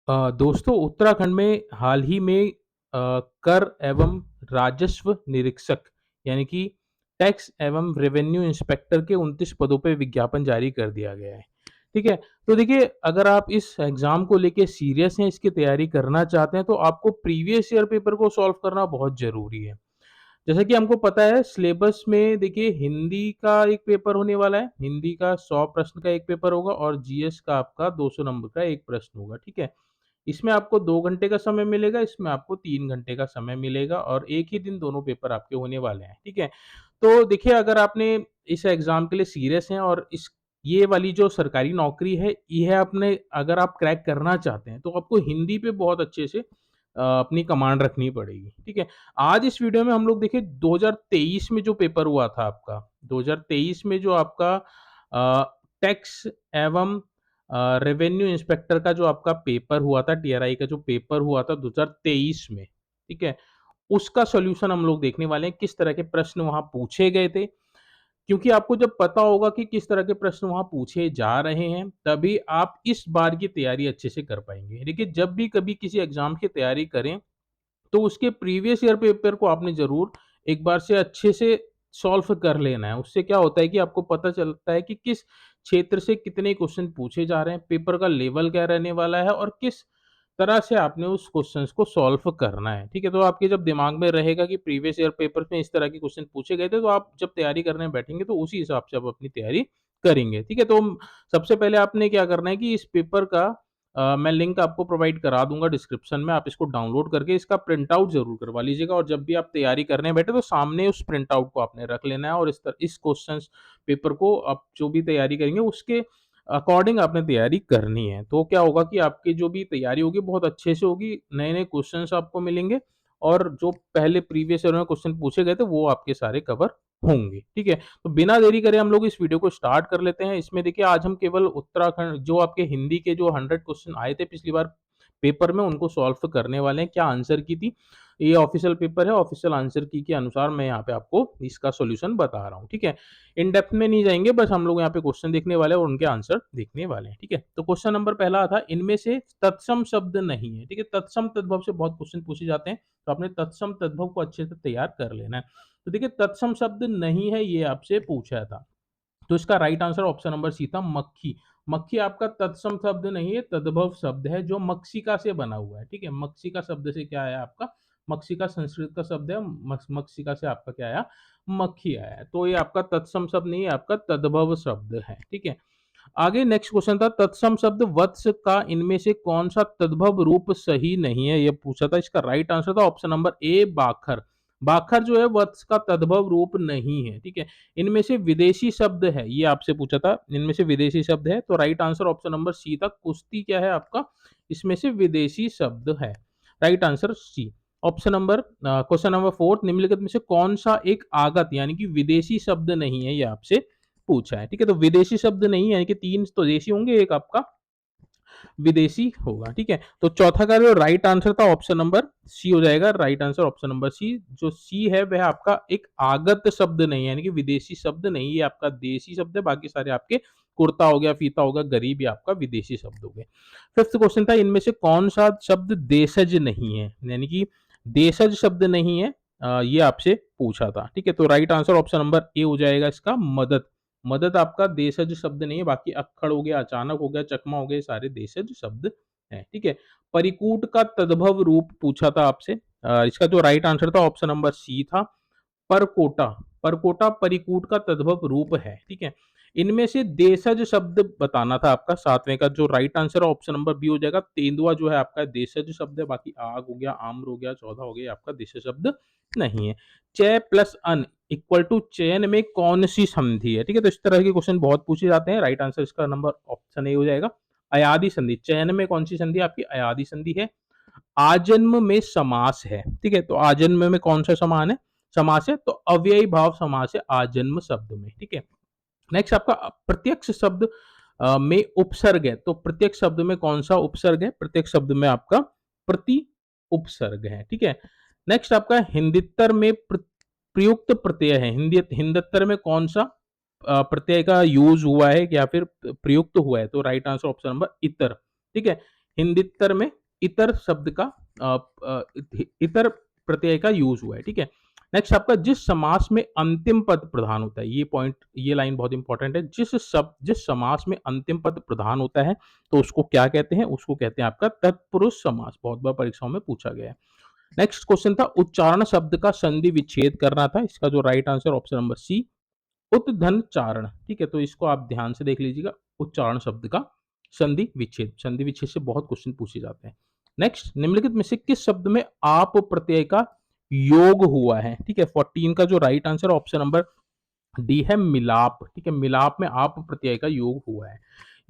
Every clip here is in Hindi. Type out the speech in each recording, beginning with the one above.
दोस्तों उत्तराखंड में हाल ही में कर एवं राजस्व निरीक्षक यानी कि टैक्स एवं रेवेन्यू इंस्पेक्टर के 29 पदों पे विज्ञापन जारी कर दिया गया है। ठीक है? तो देखिए अगर आप इस एग्ज़ाम को लेके सीरियस हैं, इसकी तैयारी करना चाहते हैं तो आपको प्रीवियस ईयर पेपर को सॉल्व करना बहुत ज़रूरी है। जैसा कि हमको पता है सिलेबस में देखिए हिंदी का एक पेपर होने वाला है, हिंदी का 100 प्रश्न का एक पेपर होगा और जीएस का आपका 200 नंबर का एक प्रश्न होगा, ठीक है? इसमें आपको 2 घंटे का समय मिलेगा, इसमें आपको 3 घंटे का समय मिलेगा और एक ही दिन दोनों पेपर आपके होने वाले हैं, ठीक है? तो देखिए अगर आपने इस एग्ज़ाम के लिए सीरियस हैं और इस ये वाली जो सरकारी नौकरी है, ये आपने अगर आप क्रैक करना चाहते हैं, तो आपको हिंदी पे बहुत अच्छे से अपनी कमांड रखनी पड़ेगी, ठीक है? आज इस वीडियो में हम लोग देखिए 2023 में जो पेपर हुआ था आपका, 2023 में जो आपका टैक्स एवं रेवेन्यू इंस्पेक्टर का जो आपका पेपर हुआ था, टीआरआई का जो पेपर हुआ था 2023 में, ठीक है? उसका सॉल्यूशन हम लोग देखने वाले हैं, किस तरह के प्रश्न वहाँ पूछे गए थे। क्योंकि आपको जब पता होगा कि किस तरह के प्रश्न वहाँ पूछे जा रहे हैं, तभी आप इस बार की तैयारी अच्छे से कर पाएँगे। देखिए, जब भी कभी किसी एग्ज़ाम की तैयारी करें तो उसके प्रीवियस ईयर पेपर को आपने ज़रूर एक बार से अच्छे से सॉल्व कर लेना है। उससे क्या होता है कि आपको पता चलता है कि किस क्षेत्र से कितने क्वेश्चन पूछे जा रहे हैं, पेपर का लेवल क्या रहने वाला है और किस तरह से आपने उस क्वेश्चंस को सॉल्व करना है, ठीक है? तो आपके जब दिमाग में रहेगा कि प्रीवियस ईयर पेपर में इस तरह के क्वेश्चन पूछे गए थे, तो आप जब तैयारी करने बैठेंगे तो उसी हिसाब से आप अपनी तैयारी करेंगे, ठीक है? तो सबसे पहले आपने क्या करना है कि इस पेपर का मैं लिंक आपको प्रोवाइड करा दूँगा डिस्क्रिप्शन में, आप इसको डाउनलोड करके इसका प्रिंट आउट ज़रूर करवा लीजिएगा और जब भी आप तैयारी करने बैठे तो सामने उस प्रिंट आउट को आपने रख लेना है और इस क्वेश्चंस पेपर को आप जो भी तैयारी करेंगे उसके अकॉर्डिंग आपने तैयारी करनी है। तो क्या होगा कि आपकी जो भी तैयारी होगी बहुत अच्छे से होगी, नए-नए क्वेश्चंस आपको मिलेंगे और जो पहले प्रीवियस ईयर में क्वेश्चन पूछे गए थे वो आपके सारे कवर होंगे, ठीक है? तो बिना देरी करे हम लोग इस वीडियो को स्टार्ट कर लेते हैं। इसमें देखिए आज हम केवल उत्तराखंड जो आपके हिंदी के जो 100 क्वेश्चन आए थे पिछली बार पेपर में उनको सॉल्व करने वाले हैं। क्या आंसर की थी? ये ऑफ़िशियल पेपर है, ऑफ़िशियल आंसर की के अनुसार मैं यहाँ पे आपको इसका सॉल्यूशन बता रहा हूँ, ठीक है? इन डेप्थ में नहीं जाएँगे, बस हम लोग यहाँ पे क्वेश्चन देखने वाले हैं और उनके आंसर देखने वाले हैं, ठीक है? तो क्वेश्चन नंबर पहला था, इनमें से तत्सम शब्द नहीं है, ठीक है? तत्सम तद्भव से बहुत क्वेश्चन पूछे जाते हैं, तो आपने तत्सम तद्भव को अच्छे से तैयार कर लेना है। तो देखिए तत्सम शब्द नहीं है ये आपसे पूछा था। तो इसका right answer option number C था मक्खी। मक्खी आपका तत्सम शब्द नहीं है, तद्भव शब्द है जो मक्षिका से बना हुआ है, ठीक है? मक्षिका शब्द से क्या आया आपका? मक्षिका संस्कृत का शब्द है, मक्षिका से आपका क्या आया? मक्खी आया है। तो ये आपका तत्सम शब्द नहीं है, आपका तद्भव शब्द है, ठीक है? आगे नेक्स्ट क्वेश्चन था तत्सम शब्द वत्स का इनमें से कौन-सा तद्भव रूप सही नहीं है? ये पूछा था। इसका राइट आंसर था ऑप्शन नंबर ए बाखर। बाखर जो है वत्स का तद्भव रूप नहीं है, ठीक है? इनमें से विदेशी शब्द है, ये आपसे पूछा था। इनमें से विदेशी शब्द है, तो right answer option number C था। कुश्ती क्या है आपका? इसमें से विदेशी शब्द है। Right answer C. Option number question number 4 निम्नलिखित में से कौन-सा एक आगत यानी कि विदेशी शब्द नहीं है? ये आपसे पूछा है, ठीक है? तो विदेशी शब्द नहीं है यानी कि 3 तो देशी होंगे, 1 आपका विदेशी होगा, ठीक है? तो चौथा का जो राइट आंसर था ऑप्शन नंबर सी हो जाएगा, right answer option number C. जो सी है वह आपका एक आगत शब्द नहीं है, यानी कि विदेशी शब्द नहीं, ये आपका देशी शब्द है, बाकी सारे आपके कुर्ता हो गया, फीता हो गया, गरीब ये आपका विदेशी शब्द हो गए। 5th क्वेश्चन था इनमें से कौन-सा शब्द देशज नहीं है? यानी कि देशज शब्द नहीं है ये आपसे पूछा था, ठीक है? तो right answer option number A हो जाएगा इसका मदद। मदद आपका देशज शब्द नहीं है, बाकी अक्खड़ हो गया, अचानक हो गया, चकमा हो गया, ये सारे देशज शब्द हैं, ठीक है? परिकूट का तद्भव रूप पूछा था आपसे इसका जो राइट आंसर था ऑप्शन नंबर सी था, परकोटा। परकोटा परिकूट का तद्भव रूप है, ठीक है? इनमें से देशज शब्द बताना था आपका 7वें का जो राइट आंसर है ऑप्शन नंबर बी हो जाएगा। तेंदुआ जो है आपका देशज शब्द है, बाकी आग हो गया, आम्र हो गया, चौधा हो गया, आपका देशज शब्द नहीं है। च प्लस अन इक्वल टू चयन में कौन-सी संधि है? ठीक है? तो इस तरह के क्वेश्चन बहुत पूछे जाते हैं। राइट आंसर इसका नंबर ऑप्शन ए हो जाएगा। अयादि संधि, चयन में कौन-सी संधि है आपकी? अयादि संधि है। आजन्म में समास है, ठीक है? तो आजन्म में कौन-सा समान है समास है? तो अव्ययी भाव समास है आजन्म शब्द में, ठीक है? नेक्स्ट आपका प्रत्यक्ष शब्द में उपसर्ग है, तो प्रत्येक शब्द में कौन-सा उपसर्ग है? प्रत्येक शब्द में आपका प्रति उपसर्ग है, ठीक है? नेक्स्ट आपका हिंदित्तर में प्रयुक्त प्रत्यय है, हिंदत्तर में कौन-सा प्रत्यय का यूज़ हुआ है या फिर प्रयुक्त हुआ है? तो राइट आंसर ऑप्शन नंबर इतर, ठीक है? हिंदित्तर में इतर शब्द का इतर प्रत्यय का यूज हुआ है, ठीक है। नेक्स्ट आपका जिस समास में अंतिम पद प्रधान होता है, ये पॉइंट, ये लाइन बहुत इंपॉर्टेंट है। जिस समास में अंतिम पद प्रधान होता है तो उसको क्या कहते हैं? उसको कहते हैं आपका तत्पुरुष समास। बहुत बार परीक्षाओं में पूछा गया है। नेक्स्ट क्वेश्चन था उच्चारण शब्द का संधि विच्छेद करना था। इसका जो right answer option number C, उद्धन चारण, ठीक है। तो इसको आप ध्यान से देख लीजिएगा, उच्चारण शब्द का संधि विच्छेद। संधि विच्छेद से बहुत क्वेश्चन पूछे जाते हैं। नेक्स्ट, निम्नलिखित में से किस शब्द में आप प्रत्यय का योग हुआ है? ठीक है, 14 का जो right answer option number D है मिलाप, ठीक है। मिलाप में आप प्रत्यय का योग हुआ है,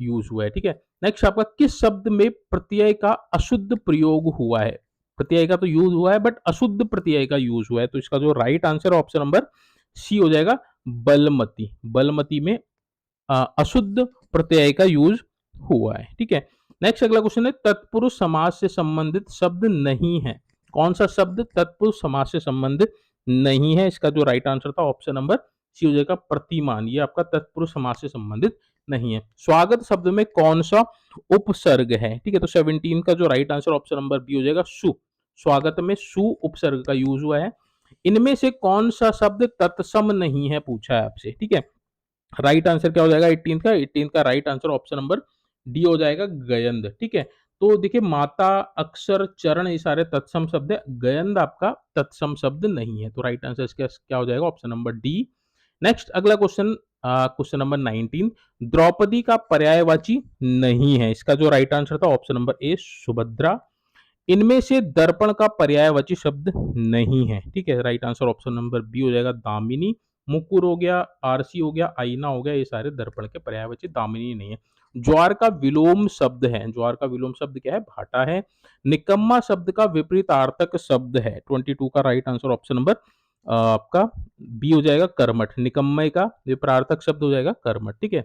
यूज हुआ है, ठीक है। नेक्स्ट आपका किस शब्द में प्रत्यय का अशुद्ध प्रयोग हुआ है? प्रत्यय का तो यूज हुआ है बट अशुद्ध प्रत्यय का यूज हुआ है, तो इसका जो right answer option number C हो जाएगा, बलमती। बलमती में अशुद्ध प्रत्यय का यूज हुआ है, ठीक है। नेक्स्ट अगला क्वेश्चन है तत्पुरुष समास से संबंधित शब्द नहीं है। कौन सा शब्द तत्पुरुष समास से संबंधित नहीं है? इसका जो राइट आंसर था ऑप्शन नंबर सी हो जाएगा, प्रतिमान। ये आपका तत्पुरुष समास से संबंधित नहीं है। स्वागत शब्द में कौन सा उपसर्ग है? ठीक है, तो 17 का जो right answer option number B हो जाएगा, सु। स्वागत में सु उपसर्ग का यूज हुआ है। इनमें से कौन सा शब्द तत्सम नहीं है, पूछा है आपसे, ठीक है। राइट आंसर क्या हो जाएगा 18 का? 18 का right answer option number D हो जाएगा, गयंद, ठीक है। तो देखिए माता, अक्षर, चरण, ये सारे तत्सम शब्द है। गयंद आपका तत्सम शब्द नहीं है, तो राइट आंसर इसका क्या हो जाएगा? Option number D. नेक्स्ट अगला क्वेश्चन, क्वेश्चन नंबर 19, द्रौपदी का पर्यायवाची नहीं है। इसका जो राइट आंसर था ऑप्शन नंबर ए, सुभद्रा। इनमें से दर्पण का पर्यायवाची शब्द नहीं है, ठीक है। Right answer option number B हो जाएगा, दामिनी। मुकुर हो गया, आरसी हो गया, आईना हो गया, ये सारे दर्पण के पर्यायवाची, दामिनी नहीं है। ज्वार का विलोम शब्द है। ज्वार का विलोम शब्द क्या है? भाटा है। निकम्मा शब्द का विपरीतार्थक शब्द है। 22 का राइट आंसर ऑप्शन नंबर आपका बी हो जाएगा, कर्मठ। निकम्मे का विपरीतार्थक शब्द हो जाएगा कर्मठ, ठीक है,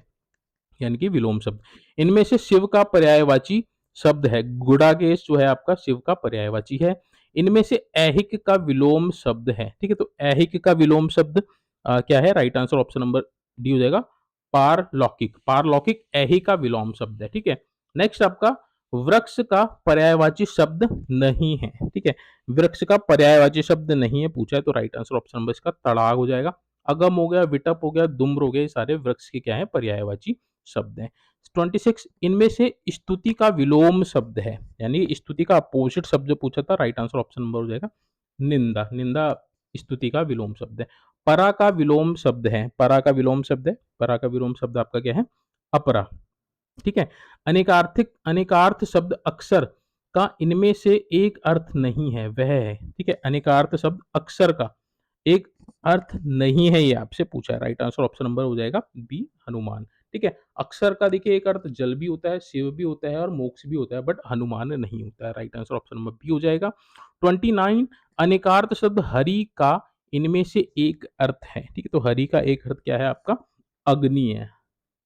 यानी कि विलोम शब्द। इनमें से शिव का पर्यायवाची शब्द है, गुडाकेश जो है आपका शिव का पर्यायवाची है। इनमें से ऐहिक का विलोम शब्द है, ठीक है। तो ऐहिक का विलोम शब्द क्या है? Right answer option number D हो जाएगा, पारलौकिक। पारलौकिक ऐहिक का विलोम शब्द है, ठीक है। नेक्स्ट आपका वृक्ष का पर्यायवाची शब्द नहीं है, ठीक है। वृक्ष का पर्यायवाची शब्द नहीं है, पूछा है, तो राइट आंसर ऑप्शन नंबर इसका तड़ाग हो जाएगा। अगम हो गया, विटप हो गया, दुम्र हो गया, ये सारे वृक्ष के क्या है? पर्यायवाची शब्द हैं। 26, इनमें से स्तुति का विलोम शब्द है, यानी स्तुति का अपोजिट शब्द जो पूछा था, राइट आंसर ऑप्शन नंबर हो जाएगा, निंदा। निंदा स्तुति का विलोम शब्द है। परा का विलोम शब्द है। परा का विलोम शब्द है। परा का विलोम शब्द आपका क्या है? अपरा, ठीक है। अनेकार्थिक, अनेकार्थ शब्द अक्षर का इनमें से एक अर्थ नहीं है, वह है, ठीक है। अनेकार्थ शब्द अक्षर का एक अर्थ नहीं है, ये आपसे पूछा है। राइट आंसर ऑप्शन नंबर हो जाएगा बी, हनुमान, ठीक है। अक्षर का देखिए एक अर्थ जल भी होता है, शिव भी होता है और मोक्ष भी होता है, बट हनुमान नहीं होता है। Right answer option number B हो जाएगा। 29, अनेकार्थ शब्द हरि का इनमें से एक अर्थ है, ठीक है। तो हरि का एक अर्थ क्या है आपका? अग्नि है,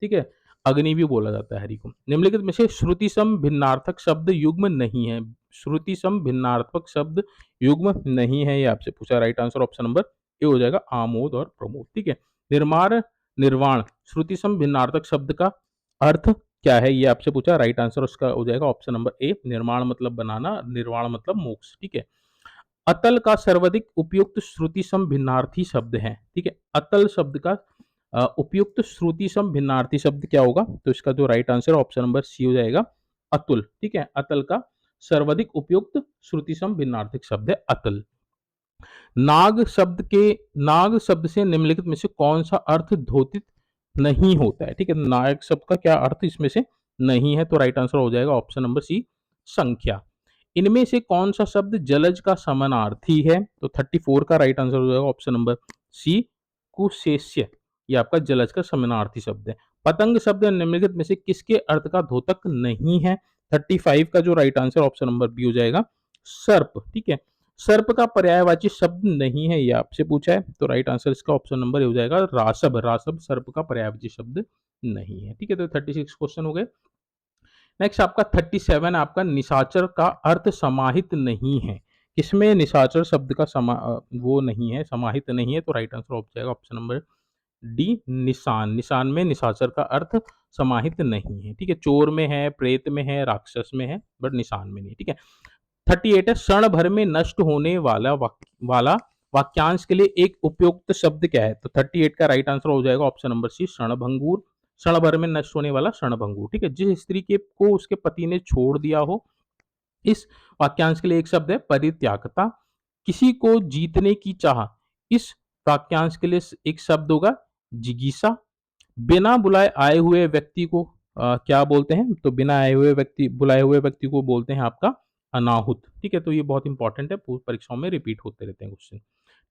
ठीक है। अग्नि भी बोला जाता है हरि को। निम्नलिखित में से श्रुति सम भिन्नार्थक शब्द युग्म नहीं है। श्रुति सम भिन्नार्थक शब्द युग्म नहीं है, ये आपसे पूछा। Right answer option number A हो जाएगा, आमोद और प्रमोद, ठीक है। निर्माण, निर्वाण, श्रुति सम भिन्नार्थक शब्द का अर्थ क्या है? ये आपसे पूछा। राइट आंसर उसका हो जाएगा ऑप्शन नंबर ए, निर्माण मतलब बनाना, निर्वाण मतलब मोक्ष, ठीक है। अतल का सर्वाधिक उपयुक्त श्रुति सम भिन्नार्थी शब्द है, ठीक है। अतल शब्द का उपयुक्त श्रुति सम भिन्नार्थी शब्द क्या होगा? तो इसका जो right answer option number C हो जाएगा, अतुल, ठीक है। अतल का सर्वाधिक उपयुक्त श्रुति सम भिन्नार्थक शब्द है अतल। नाग शब्द से निम्नलिखित में से कौन सा अर्थ द्योतित नहीं होता है? ठीक है, नाग शब्द का क्या अर्थ इसमें से नहीं है? तो राइट आंसर हो जाएगा ऑप्शन नंबर सी, संख्या। इनमें से कौन सा शब्द जलज का समानार्थी है? तो 34 का राइट आंसर हो जाएगा ऑप्शन नंबर सी, कुशेष्य। ये आपका जलज का समानार्थी शब्द है। पतंग शब्द निम्नलिखित में से किसके अर्थ का द्योतक नहीं है? 35 का जो right answer option number B हो जाएगा, सर्प, ठीक है। सर्प का पर्यायवाची शब्द नहीं है, ये आपसे पूछा है, तो राइट आंसर इसका ऑप्शन नंबर हो जाएगा, रासब। रासब सर्प का पर्यायवाची शब्द नहीं है, ठीक है। तो 36 क्वेश्चन हो गए। नेक्स्ट आपका 37 आपका निशाचर का अर्थ समाहित नहीं है। किसमें निशाचर शब्द का वो नहीं है, समाहित नहीं है, तो राइट आंसर हो जाएगा ऑप्शन नंबर डी निशान, निशान में निशाचर का अर्थ समाहित नहीं है, ठीक है। चोर में है, प्रेत में है, राक्षस में है, बट निशान में नहीं, ठीक है। 38 है, क्षण भर में नष्ट होने वाला वाक्यांश के लिए एक उपयुक्त शब्द क्या है? तो 38 का राइट आंसर हो जाएगा ऑप्शन नंबर सी, क्षणभंगुर। क्षण भर में नष्ट होने वाला क्षणभंगुर, ठीक है। जिस स्त्री के को उसके पति ने छोड़ दिया हो, इस वाक्यांश के लिए एक शब्द है परित्यागता। किसी को जीतने की चाह, इस वाक्यांश के लिए एक शब्द होगा जिगीसा। बिना बुलाए आए हुए व्यक्ति को क्या बोलते हैं? तो बिना आए हुए व्यक्ति बुलाए हुए व्यक्ति को बोलते हैं आपका अनाहुत, ठीक है। तो ये बहुत इंपॉर्टेंट है, परीक्षाओं में रिपीट होते रहते हैं क्वेश्चन,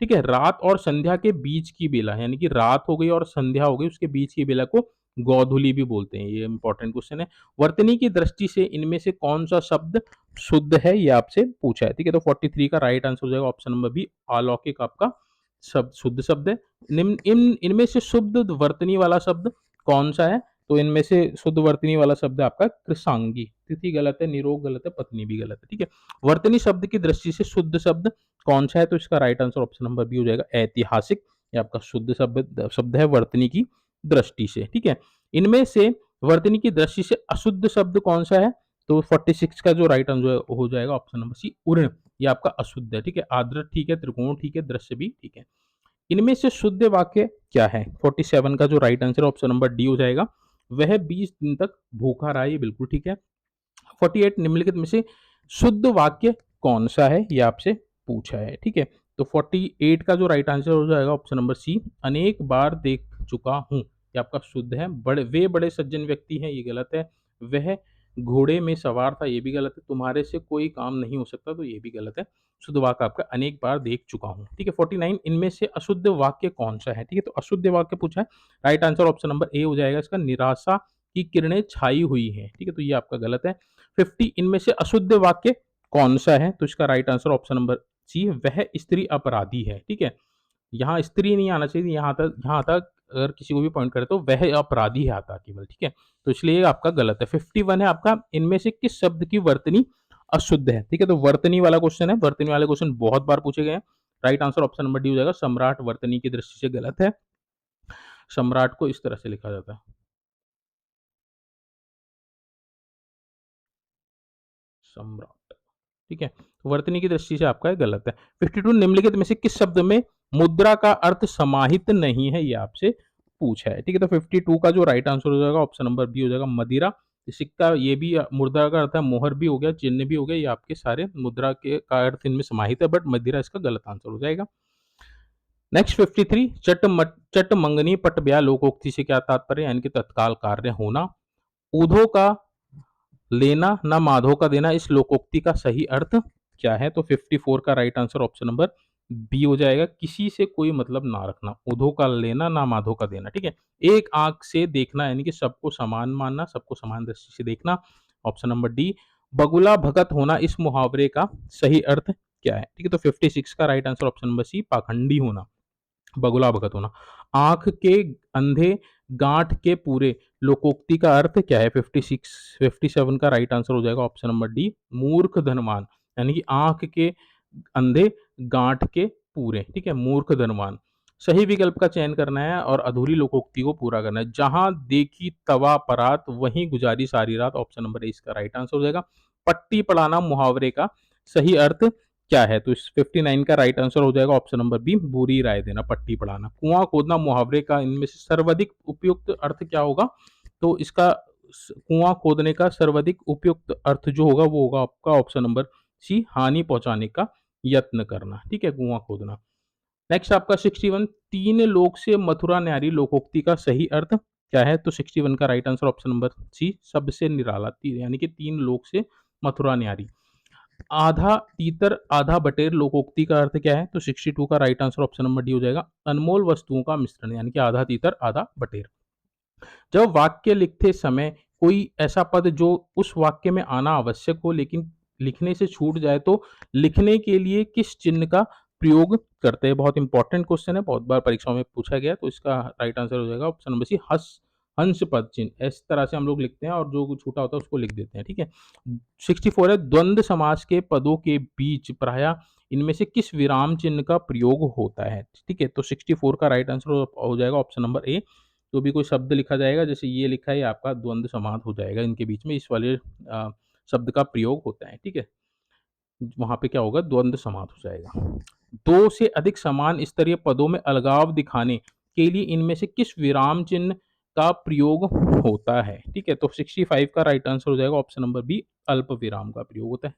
ठीक है। रात और संध्या के बीच की बेला, यानी कि रात हो गई और संध्या हो गई, उसके बीच की बेला को गोधूली भी बोलते हैं। ये इंपॉर्टेंट क्वेश्चन है। वर्तनी की दृष्टि से इनमें से कौन सा शब्द शुद्ध है, ये आपसे पूछा है, ठीक है। तो 43 का राइट आंसर हो जाएगा ऑप्शन नंबर बी, अलौकिक आपका शब्द शुद्ध शब्द है। निम्न इनमें से शुद्ध वर्तनी वाला शब्द कौन सा है? तो इनमें से शुद्ध वर्तनी वाला शब्द है आपका कृषांगी। तिथि गलत है, निरोग गलत है, पत्नी भी गलत है, ठीक है। वर्तनी शब्द की दृष्टि से शुद्ध शब्द कौन सा है? तो इसका right answer option number B हो जाएगा ऐतिहासिक। ये आपका शुद्ध शब्द शब्द है वर्तनी की दृष्टि से, ठीक है। इनमें से वर्तनी की दृष्टि से अशुद्ध शब्द कौन सा है? तो 46 का जो राइट आंसर हो जाएगा ऑप्शन नंबर सी, उर्ण। ये आपका अशुद्ध है, ठीक है। आदृत ठीक है, त्रिकोण ठीक है, दृश्य भी ठीक है। इनमें से शुद्ध वाक्य क्या है? 47 का जो right answer option number D हो जाएगा, वह 20 दिन तक भूखा रहा, ये बिल्कुल ठीक है। 48 निम्नलिखित में से शुद्ध वाक्य कौन सा है? ये आपसे पूछा है, ठीक है। तो 48 का जो राइट आंसर हो जाएगा ऑप्शन नंबर सी, अनेक बार देख चुका हूं, ये आपका शुद्ध है। बड़े सज्जन व्यक्ति हैं, ये गलत है। वह घोड़े में सवार था, ये भी गलत है। तुम्हारे से कोई काम नहीं हो सकता, तो ये भी गलत है। शुद्ध वाक्य आपका अनेक बार देख चुका हूं, ठीक है। 49 इनमें से अशुद्ध वाक्य कौन सा है? ठीक है, तो अशुद्ध वाक्य पूछा है, right answer option number A हो जाएगा इसका, निराशा की किरणें छाई हुई है, ठीक है। तो ये आपका गलत है। 50 इनमें से अशुद्ध वाक्य कौन सा है? तो इसका right answer option number C, वह स्त्री अपराधी है, ठीक है। यहाँ स्त्री नहीं आना चाहिए, यहाँ तक अगर किसी को भी पॉइंट करे तो वह अपराधी है आता केवल, ठीक है। तो इसलिए ये आपका गलत है। 51 है आपका, इनमें से किस शब्द की वर्तनी अशुद्ध है? ठीक है, तो वर्तनी वाला क्वेश्चन है। वर्तनी वाले क्वेश्चन बहुत बार पूछे गए हैं। Right answer option number D हो जाएगा, सम्राट वर्तनी की दृष्टि से गलत है। सम्राट को इस तरह से लिखा जाता है, सम्राट, ठीक है। तो वर्तनी की दृष्टि से आपका ये गलत है। 52 निम्नलिखित में से किस शब्द में मुद्रा का अर्थ समाहित नहीं है? ये आपसे पूछा है, ठीक है। तो 52 का जो राइट आंसर हो जाएगा ऑप्शन नंबर बी हो जाएगा, मदिरा। सिक्का, ये भी मुद्रा का अर्थ है, मोहर भी हो गया, चिन्ह भी हो गया, ये आपके सारे मुद्रा के का अर्थ इनमें समाहित है, बट मदिरा इसका गलत आंसर हो जाएगा। नेक्स्ट 53, चट मंगनी पट ब्याह लोकोक्ति से क्या तात्पर्य? यानी कि तत्काल कार्य होना। ऊधो का लेना ना माधो का देना, इस लोकोक्ति का सही अर्थ क्या है? तो 54 का right answer option number B हो जाएगा, किसी से कोई मतलब ना रखना। उधो का लेना ना माधो का देना, ठीक है। एक आंख से देखना, यानी कि सबको समान मानना, सबको समान दृष्टि से देखना, ऑप्शन नंबर डी। बगुला भगत होना, इस मुहावरे का सही अर्थ क्या है? ठीक है, तो 56 का right answer option number C, पाखंडी होना, बगुला भगत होना। आंख के अंधे गांठ के पूरे, लोकोक्ति का अर्थ क्या है? 57 का राइट आंसर हो जाएगा ऑप्शन नंबर डी, मूर्ख धनवान। यानी कि आंख के अंधे गांठ के पूरे, ठीक है, मूर्ख धनवान। सही विकल्प का चयन करना है और अधूरी लोकोक्ति को पूरा करना है। जहां देखी तवा परात, वहीं गुजारी सारी रात, ऑप्शन नंबर ए इसका राइट आंसर हो जाएगा। पट्टी पड़ाना मुहावरे का सही अर्थ क्या है? तो इस 59 का राइट आंसर हो जाएगा ऑप्शन नंबर बी, बुरी राय देना, पट्टी पड़ाना। कुआं खोदना मुहावरे का इनमें से सर्वाधिक उपयुक्त अर्थ क्या होगा? तो इसका कुआं खोदने का सर्वाधिक उपयुक्त अर्थ जो होगा वो होगा आपका ऑप्शन नंबर सी, हानि पहुंचाने का यत्न करना, ठीक है, कुआं खोदना। नेक्स्ट आपका 61, तीन लोक से मथुरा न्यारी लोकोक्ति का सही अर्थ क्या है? तो 61 का right answer option number C, सबसे निराला, यानी कि तीन लोक से मथुरा न्यारी। आधा तीतर आधा बटेर लोकोक्ति का अर्थ क्या है? तो 62 का right answer option number D हो जाएगा, अनमोल वस्तुओं का मिश्रण, यानी कि आधा तीतर आधा बटेर। जब वाक्य लिखते समय कोई ऐसा पद जो उस वाक्य में आना आवश्यक हो लेकिन लिखने से छूट जाए, तो लिखने के लिए किस चिन्ह का प्रयोग करते हैं? बहुत इंपॉर्टेंट क्वेश्चन है, बहुत बार परीक्षाओं में पूछा गया, तो इसका राइट आंसर हो जाएगा ऑप्शन नंबर सी, हंस पद चिन्ह। इस तरह से हम लोग लिखते हैं और जो छूटा होता है उसको लिख देते हैं, ठीक है। 64 है, द्वंद्व समास के पदों के बीच प्रायः इनमें से किस विराम चिन्ह का प्रयोग होता है? ठीक है, तो 64 का राइट आंसर हो जाएगा ऑप्शन नंबर ए। जो भी कोई शब्द लिखा जाएगा, जैसे ये लिखा है, ये आपका द्वंद्व समास हो जाएगा, इनके बीच में इस वाले शब्द का प्रयोग होता है, ठीक है? वहाँ पे क्या होगा, द्वंद्व समास हो जाएगा। 2 से अधिक समान स्तरीय पदों में अलगाव दिखाने के लिए इनमें से किस विराम चिन्ह का प्रयोग होता है? ठीक है, तो 65 का राइट आंसर हो जाएगा ऑप्शन नंबर बी, अल्प विराम का प्रयोग होता है।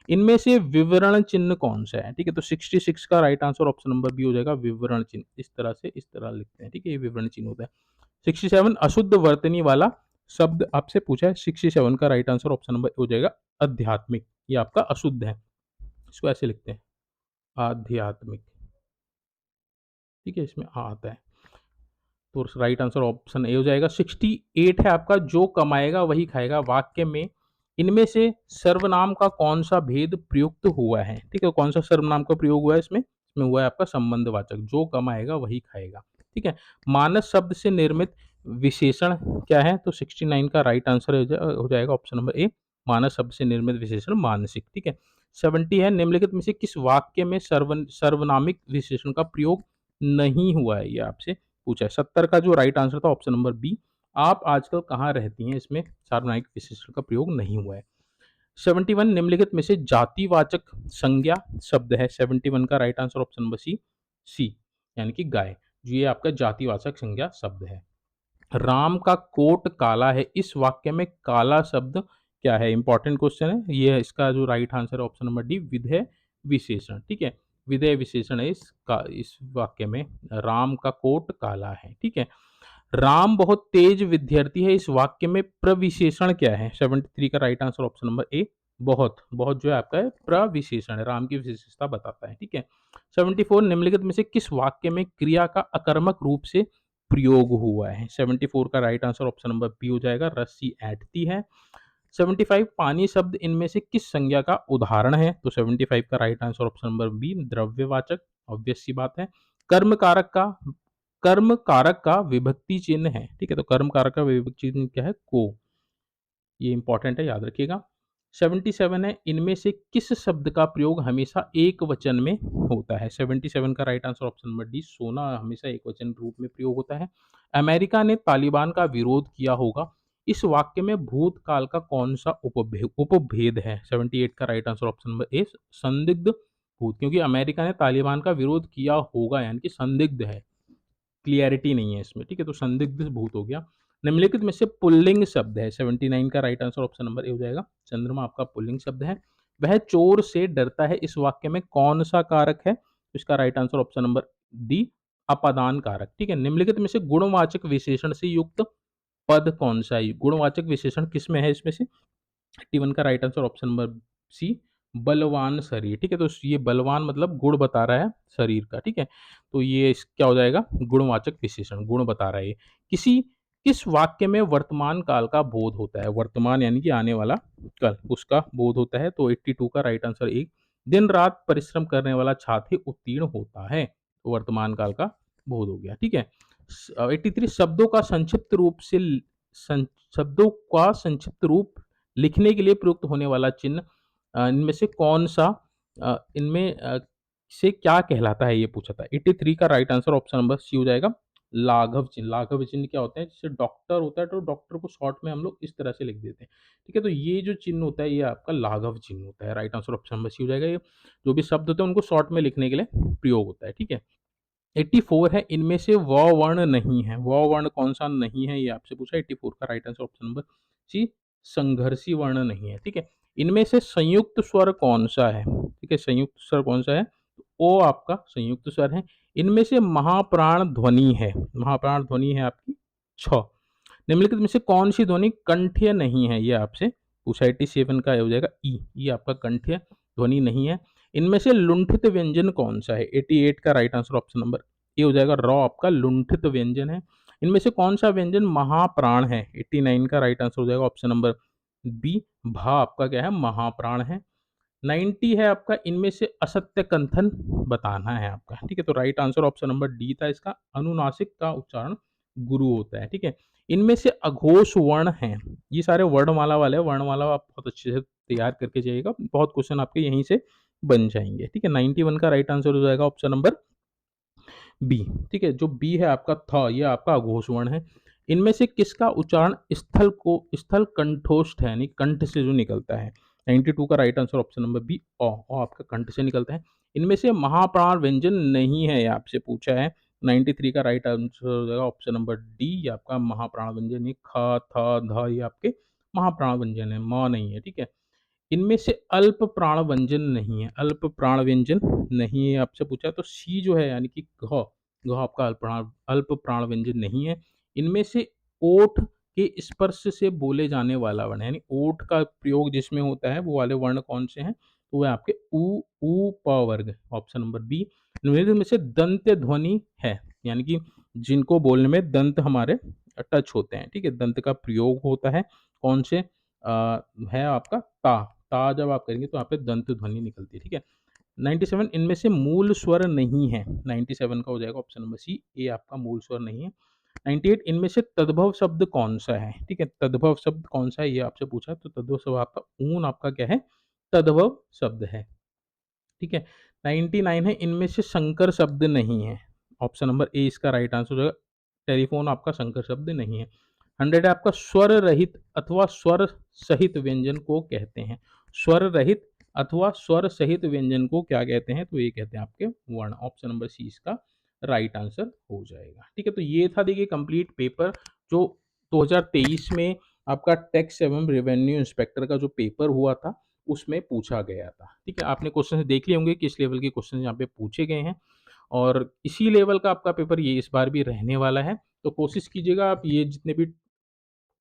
इनमें से विवरण चिन्ह कौन-सा है? ठीक है, तो 66 का right answer option number B हो जाएगा, विवरण चिन्ह। इस तरह से इस तरह लिखते हैं, ठीक है? ये विवरण चिन्ह होता है। 67 अशुद्ध वर्तनी वाला शब्द आपसे पूछा है। 67 का right answer option number A हो जाएगा, आध्यात्मिक। ये आपका अशुद्ध है। इसको ऐसे लिखते हैं, आध्यात्मिक, ठीक है? इसमें आ आता है। तो राइट आंसर ऑप्शन ए हो जाएगा। 68 है आपका, जो कमाएगा वही खाएगा वाक्य में इनमें से सर्वनाम का कौन सा भेद प्रयुक्त हुआ है? ठीक है, कौन सा सर्वनाम का प्रयोग हुआ है इसमें? इसमें हुआ है आपका संबंधवाचक, जो कमाएगा वही खाएगा, ठीक है? मानस शब्द से निर्मित विशेषण क्या है? तो 69 का राइट आंसर हो जाएगा ऑप्शन नंबर ए, मानस शब्द से निर्मित विशेषण मानसिक, ठीक है? 70 है, निम्नलिखित में से किस वाक्य में सर्वनामिक विशेषण का प्रयोग नहीं हुआ है? ये आपसे पूछा है। 70 का जो राइट आंसर था ऑप्शन नंबर बी, आप आजकल कहाँ रहती हैं, इसमें सार्वनामिक विशेषण का प्रयोग नहीं हुआ है। 71 निम्नलिखित में से जातिवाचक संज्ञा शब्द है। 71 का right answer option number C, C यानी कि गाय, जो ये आपका जातिवाचक संज्ञा शब्द है। राम का कोट काला है, इस वाक्य में काला शब्द क्या है? इंपॉर्टेंट क्वेश्चन है ये। इसका जो राइट आंसर है ऑप्शन नंबर डी, विधेय विशेषण, ठीक है? विधेय विशेषण है इस वाक्य में, राम का कोट काला है, ठीक है? राम बहुत तेज विद्यार्थी है, इस वाक्य में प्रविशेषण क्या है? 73 का right answer option number A, बहुत। बहुत जो है आपका है प्रविशेषण है, राम की विशेषता बताता है, ठीक है? 74 निम्नलिखित में से किस वाक्य में क्रिया का अकर्मक रूप से प्रयोग हुआ है? 74 का right answer option number B हो जाएगा, रस्सी ऐंठती है। 75 पानी शब्द इनमें से किस संज्ञा का उदाहरण है? तो 75 का right answer option number B, द्रव्यवाचक, ऑब्वियस सी बात है। कर्म कारक का कर्म कारक का विभक्ति चिन्ह है, ठीक है? तो कर्म कारक का विभक्ति चिन्ह क्या है? को। ये इंपॉर्टेंट है, याद रखिएगा। 77 है, इनमें से किस शब्द का प्रयोग हमेशा एक वचन में होता है? 77 का right answer option number D, सोना हमेशा एक वचन रूप में प्रयोग होता है। अमेरिका ने तालिबान का विरोध किया होगा, इस वाक्य में भूतकाल का कौन सा उपभेद है? 78 का right answer option number A, संदिग्ध भूत, क्योंकि अमेरिका ने तालिबान का विरोध किया होगा यानी कि संदिग्ध है, क्लियरिटी नहीं है इसमें, ठीक है? तो संदिग्ध भूत हो गया। निम्नलिखित में से पुल्लिंग शब्द है, 79 का right answer option number A हो जाएगा, चंद्रमा आपका पुल्लिंग शब्द है। वह चोर से डरता है, इस वाक्य में कौन सा कारक है? तो इसका right answer option number D, अपादान कारक, ठीक है? निम्नलिखित में से गुणवाचक विशेषण से युक्त पद कौन सा है? गुणवाचक विशेषण किसमें है इसमें से? 81 का right answer option number C, बलवान शरीर, ठीक है? तो ये बलवान मतलब गुण बता रहा है शरीर का, ठीक है? तो ये क्या हो जाएगा? गुणवाचक विशेषण, गुण बता रहा है ये। किस वाक्य में वर्तमान काल का बोध होता है? वर्तमान यानी कि आने वाला कल, उसका बोध होता है। तो 82 का राइट आंसर ए, दिन रात परिश्रम करने वाला छात्र ही उत्तीर्ण होता है, तो वर्तमान काल का बोध हो गया, ठीक है? 83 शब्दों का संक्षिप्त रूप लिखने के लिए प्रयुक्त होने वाला चिन्ह इनमें से कौन-सा इनमें से क्या कहलाता है, ये पूछा था। 83 का right answer option number C हो जाएगा, लाघव चिन्ह। लाघव चिन्ह क्या होता है? जैसे डॉक्टर होता है, तो डॉक्टर को शॉर्ट में हम लोग इस तरह से लिख देते हैं, ठीक है? तो ये जो चिन्ह होता है, ये आपका लाघव चिन्ह होता है। Right answer option number C हो जाएगा। ये जो भी शब्द होते हैं, उनको शॉर्ट में लिखने के लिए प्रयोग होता है, ठीक है? 84 है, इनमें से व वर्ण नहीं है। व वर्ण कौन-सा नहीं है, ये आपसे पूछा है। 84 का right answer option number C, संघर्षी वर्ण नहीं है, ठीक है? इनमें से संयुक्त स्वर कौन-सा है? ठीक है, संयुक्त स्वर कौन-सा है? तो ओ आपका संयुक्त स्वर है। इनमें से महाप्राण ध्वनि है। महाप्राण ध्वनि है आपकी छ। निम्नलिखित में से कौन-सी ध्वनि कंठ्य नहीं है? ये आपसे पूछा। 87 का ये हो जाएगा ई, ये आपका कंठ्य ध्वनि नहीं है। इनमें से लुंठित व्यंजन कौन-सा है? 88 का right answer option number A हो जाएगा, र आपका लुंठित व्यंजन है। इनमें से कौन-सा व्यंजन महाप्राण है? 89 का राइट आंसर हो जाएगा ऑप्शन नंबर बी, भा आपका क्या है? महाप्राण है। 90 है आपका, इनमें से असत्य कथन बताना है आपका, ठीक है? तो right answer option number D था इसका, अनुनासिक का उच्चारण गुरु होता है, ठीक है? इनमें से अघोष वर्ण हैं, ये सारे वर्णमाला वाले हैं, वर्णमाला आप बहुत अच्छे से तैयार करके जाइएगा, बहुत क्वेश्चन आपके यहीं से बन जाएँगे, ठीक है? 91 का राइट आंसर हो जाएगा ऑप्शन नंबर बी, ठीक है? जो बी है आपका थ, ये आपका अघोष वर्ण है। इनमें से किसका उच्चारण स्थल कंठोष्ठ है, यानी कंठ से जो निकलता है। 92 का right answer option number be a आपका कंठ से निकलता है। इनमें से महाप्राण व्यंजन नहीं है, ये आपसे पूछा है। 93 का राइट आंसर हो जाएगा ऑप्शन नंबर डी, ये आपका महाप्राण व्यंजन, ये ख, थ, ध ये आपके महाप्राण व्यंजन है, म नहीं है, ठीक है? इनमें से अल्प प्राण व्यंजन नहीं है, अल्प प्राण व्यंजन नहीं है आपसे पूछा, तो सी जो है यानी कि घ, घ आपका अल्प प्राण व्यंजन नहीं है। इनमें से ओठ के स्पर्श से बोले जाने वाला वर्ण, यानी ओठ का प्रयोग जिसमें होता है वो वाले वर्ण कौन से हैं? तो वो है आपके उ, प वर्ग, ऑप्शन नंबर बी। निम्नलिखित में से दंत्य ध्वनि है, यानी कि जिनको बोलने में दंत हमारे टच होते हैं, ठीक है? दंत का प्रयोग होता है, कौन से है आपका ता, ता जब आप करेंगे तो यहाँ पे दंत ध्वनि निकलती है, ठीक है? 97 इनमें से मूल स्वर नहीं है, 97 का हो जाएगा ऑप्शन नंबर सी, ए आपका मूल स्वर नहीं है। 98 इनमें से तद्भव शब्द कौन-सा है? ठीक है, तद्भव शब्द कौन-सा है ये आपसे पूछा है, तो तद्भव शब्द आपका ऊन आपका क्या है? तद्भव शब्द है, ठीक है? 99 है इनमें से संकर शब्द नहीं है, ऑप्शन नंबर ए इसका राइट आंसर हो जाएगा, टेलीफ़ोन आपका संकर शब्द नहीं है। 100 है आपका स्वर रहित अथवा स्वर सहित व्यंजन को कहते हैं। स्वर रहित अथवा स्वर सहित व्यंजन को क्या कहते हैं? तो ये कहते हैं आपके वर्ण। ऑप्शन नंबर सी इसका राइट आंसर हो जाएगा। ठीक है, तो ये था देखिए कंप्लीट पेपर जो 2023 में आपका टैक्स एवं रेवेन्यू इंस्पेक्टर का जो पेपर हुआ था, उसमें पूछा गया था। ठीक है, आपने क्वेश्चन देख लिए होंगे किस लेवल के क्वेश्चन यहाँ पे पूछे गए हैं और इसी लेवल का आपका पेपर ये इस बार भी रहने वाला है। तो कोशिश कीजिएगा आप ये जितने भी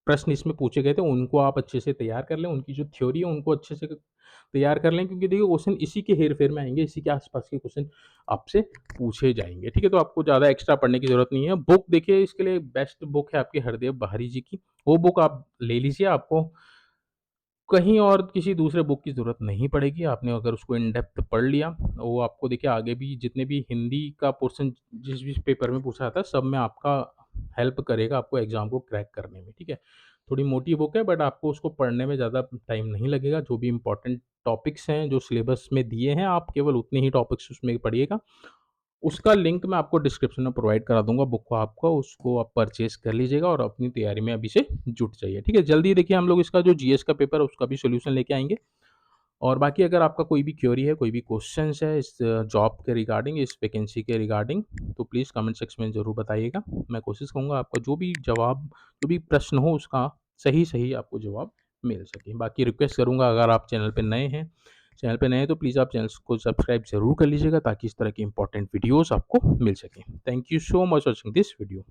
प्रश्न इसमें पूछे गए थे उनको आप अच्छे से तैयार कर लें, उनकी जो थ्योरी है उनको अच्छे से तैयार कर लें क्योंकि देखिए क्वेश्चन इसी के हेर-फेर में आएँगे, इसी के आस-पास के क्वेश्चन आपसे पूछे जाएँगे, ठीक है? तो आपको ज़्यादा एक्स्ट्रा पढ़ने की ज़रूरत नहीं है। बुक देखिए इसके लिए बेस्ट बुक है आपकी हरदेव बहारी जी की, वो बुक आप ले लीजिए, आपको कहीं और किसी दूसरे बुक की ज़रूरत नहीं पड़ेगी, आपने अगर उसको इन डेप्थ पढ़ लिया, वो आपको देखिए आगे भी जितने भी हिंदी का पोर्शन जिस भी पेपर में पूछा जाता है, सब में आपका हेल्प करेगा आपको एग्ज़ाम को क्रैक करने में, ठीक है? थोड़ी मोटी बुक है बट आपको उसको पढ़ने में ज़्यादा टाइम नहीं लगेगा, जो भी इम्पोर्टेंट टॉपिक्स हैं, जो सिलेबस में दिए हैं, आप केवल उतने ही टॉपिक्स उसमें पढ़िएगा। उसका लिंक मैं आपको डिस्क्रिप्शन में प्रोवाइड करा दूँगा बुक को आपको, उसको आप परचेज़ कर लीजिएगा और अपनी तैयारी में अभी से जुट जाइए, ठीक है? जल्दी देखिए हम लोग इसका जो जीएस का पेपर है उसका भी सॉल्यूशन लेके आएँगे और बाकी अगर आपका कोई भी क्वेरी है, कोई भी क्वेश्चन्स है इस जॉब के रिगार्डिंग, इस वैकेंसी के रिगार्डिंग, तो प्लीज़ कमेंट सेक्शन में ज़रूर बताइएगा। मैं कोशिश करूँगा आपका जो भी प्रश्न हो उसका सही-सही आपको जवाब मिल सके। बाकी रिक्वेस्ट करूँगा अगर आप चैनल पे नए हैं तो प्लीज़ आप चैनल को सब्सक्राइब ज़रूर कर लीजिएगा ताकि इस तरह की इम्पोर्टेंट वीडियोज़ आपको मिल सकें। Thank you so much watching this video.